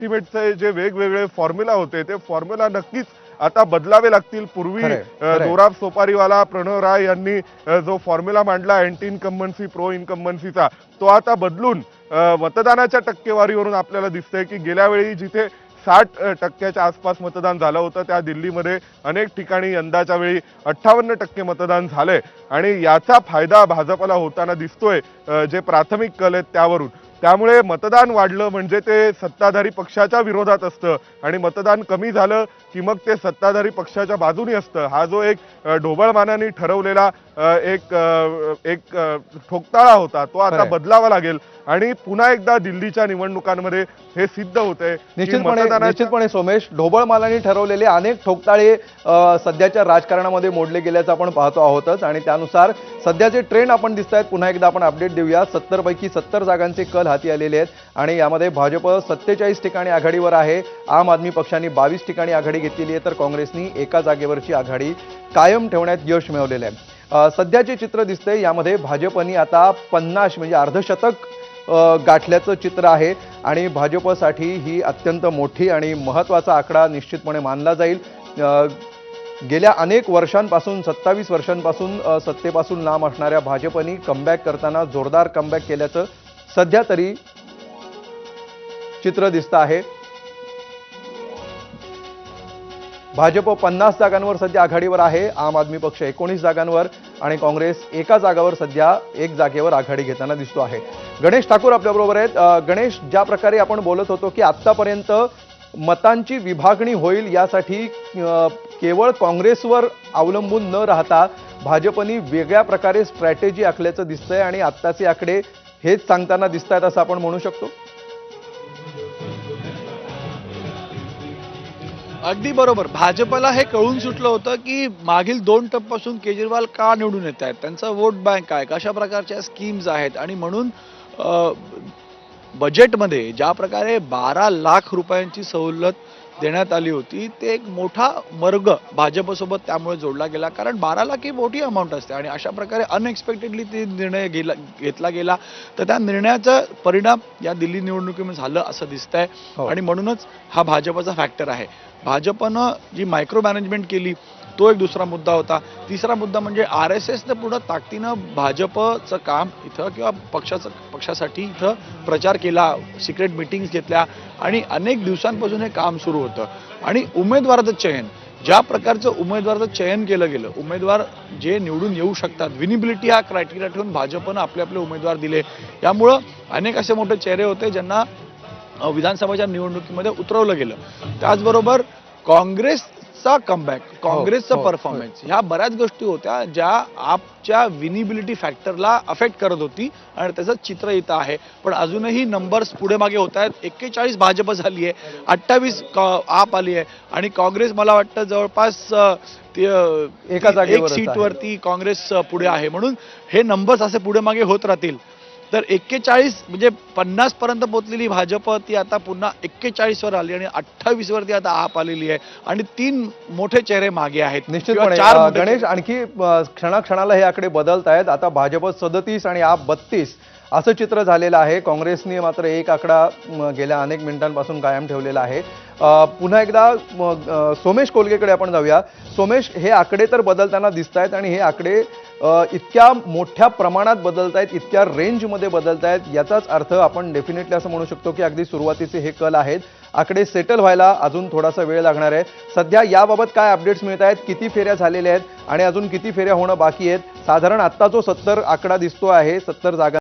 एस्टिमेटचे जे वेगवेगळे फॉर्म्युला होते ते फॉर्म्युला नक्कीच आता बदलावे लागतील। पूर्वी दोराब सोपारीवाला प्रणव राय यांनी जो फॉर्म्युला मांडला अँटी इन्कम्बन्सी प्रो इन्कम्बन्सीचा, तो आता बदलून मतदानाच्या टक्केवारीवरून आपल्याला दिसतंय की गेल्या वेळी जिथे 60% आसपास मतदान झालं होतं त्या दिल्लीमध्ये अनेक ठिकाणी यंदाच्या वेळी 58% मतदान झालंय आणि याचा फायदा भाजपला होताना दिसतोय जे प्राथमिक कल आहेत त्यावरून। त्यामुळे मतदान वाढलं म्हणजे ते सत्ताधारी पक्षाच्या विरोधात असतं आणि मतदान कमी झालं की मग ते सत्ताधारी पक्षाच्या बाजूने असतं। हा जो एक ढोबळमानाने ठरवलेला एक ठोकताळा होता तो आता बदलावा लागेल आणि पुन्हा एकदा दिल्लीच्या निवडणुकांमध्ये हे सिद्ध होतंय। निश्चितपणे सोमेश, ढोबळमानाने ठरवलेले अनेक ठोकताळे सध्याच्या राजकारणामध्ये मोडले गेल्याचं आपण पाहतो आहोतच आणि त्यानुसार सध्याचे ट्रेंड आपण दिसत आहेत। पुन्हा एकदा आपण अपडेट देऊया। 70 पैकी 70 जागांचे कल हाती आलेले आहेत आणि यामध्ये भाजप 47 ठिकाणी आघाडीवर आहे, आम आदमी पक्षाने 22 ठिकाणी आघाडी घेतलेली आहे तर काँग्रेसनी एका जागेवरची आघाडी कायम ठेवण्यात यश मिळवलेलं आहे। सध्याचे चित्र दिसतंय यामध्ये भाजपनी आता 50 म्हणजे अर्धशतक गाठल्याचं चित्र आहे आणि भाजपसाठी ही अत्यंत मोठी आणि महत्त्वाचा आकडा निश्चितपणे मानला जाईल। गेल्या अनेक वर्षांपासून 27 वर्षांपासून सत्तेपासून लांब असणाऱ्या भाजपनी कमबॅक करताना जोरदार कमबॅक केल्याचं सध्या तरी चित्र दिसतं आहे। भाजप 50 जागांवर सध्या आघाडीवर आहे, आम आदमी पक्ष 19 जागांवर आणि काँग्रेस एका जागावर सध्या एक जागेवर आघाडी घेताना दिसतो आहे। गणेश ठाकूर आपल्याबरोबर आहेत। गणेश, ज्या प्रकारे आपण बोलत होतो की आतापर्यंत मतांची विभागणी होईल यासाठी केवळ काँग्रेसवर अवलंबून न राहता भाजपनी वेगळ्या प्रकारे स्ट्रॅटेजी आखल्याचं दिसतंय आणि आत्ताचे आकडे हेच सांगताना दिसत आहेत असं आपण म्हणू शकतो। अगदी बरोबर। भाजपला हे कळून सुटलं होतं की मागील 2 टर्मपासून केजरीवाल का निवडून येत आहेत, त्यांचा वोट बँक काय, कशा प्रकारच्या स्कीम्स आहेत आणि म्हणून बजेटमध्ये ज्या प्रकारे 12 लाख रुपयांची सवलत देण्यात आली होती ते एक मोठा मार्ग भाजपसोबत त्यामुळे जोडला गेला, कारण 12 लाख ही मोठी अमाऊंट असते आणि अशा प्रकारे अनएक्सपेक्टेडली ते निर्णय घेतला गेला तर त्या निर्णयाचा परिणाम या दिल्ली निवडणुकीमध्ये झालं असं दिसतंय आणि म्हणूनच हा भाजपचा फॅक्टर आहे। भाजपनं जी मायक्रो मॅनेजमेंट केली तो एक दुसरा मुद्दा होता। तिसरा मुद्दा म्हणजे RSSने पूर्ण ताकदीनं भाजपचं काम इथं किंवा पक्षासाठी इथं प्रचार केला, सिक्रेट मीटिंग्स घेतल्या आणि अनेक दिवसांपासून हे काम सुरू होतं आणि उमेदवाराचं चयन, ज्या प्रकारचं उमेदवाराचं चयन केलं गेलं, उमेदवार जे निवडून येऊ शकतात, विनिबिलिटी हा क्रायटेरिया ठेवून भाजपनं आपले उमेदवार दिले। यामुळं अनेक असे मोठे चेहरे होते ज्यांना विधानसभाच्या निवडणुकीमध्ये उतरवलं गेलं। त्याचबरोबर काँग्रेसचा कमबॅक, काँग्रेसचं परफॉर्मन्स, ह्या बऱ्याच गोष्टी होत्या ज्या आपच्या विनिबिलिटी फॅक्टरला अफेक्ट करत होती आणि त्याचं चित्र इथं आहे। पण अजूनही नंबर्स पुढे मागे होत आहेत। 41 भाजप झाली आहे, 28 आप आली आहे आणि काँग्रेस मला वाटतं जवळपास एक सीटवरती काँग्रेस पुढे आहे। म्हणून हे नंबर्स असे पुढे मागे होत राहतील तर 41 म्हणजे 50 पर्यंत पोहोचलेली भाजप ती आता पुन्हा 41 वर आली आणि 28 वरती आता आप आलेली आहे आणि 3 मोठे चेहरे मागे आहेत। निश्चितपणे गणेश, आणखी क्षणाक्षणाला हे आकडे बदलत आहेत। आता भाजप 37 आणि आप 32 असं चित्र झालेलं आहे। काँग्रेसने मात्र एक आकडा गेल्या अनेक मिनिटांपासून कायम ठेवलेला आहे। पुन्हा एकदा सोमेश कोलगेकडे आपण जाऊया। सोमेश, हे आकडे तर बदलताना दिसत आहेत आणि हे आकडे इतक्या मोठ्या प्रमाणात बदलत आहेत, इतक्या रेंजमध्ये बदलत आहेत, याचाच अर्थ आपण डेफिनेटली असं म्हणू शकतो की अगदी सुरुवातीचे हे कल आहेत, आकडे सेटल व्हायला अजून थोडासा वेळ लागणार आहे। सध्या याबाबत काय अपडेट्स मिळत आहेत, किती फेऱ्या झालेल्या आहेत आणि अजून किती फेऱ्या होणं बाकी आहेत? साधारण आत्ता जो 70 आकडा दिसतो आहे, 70 जागा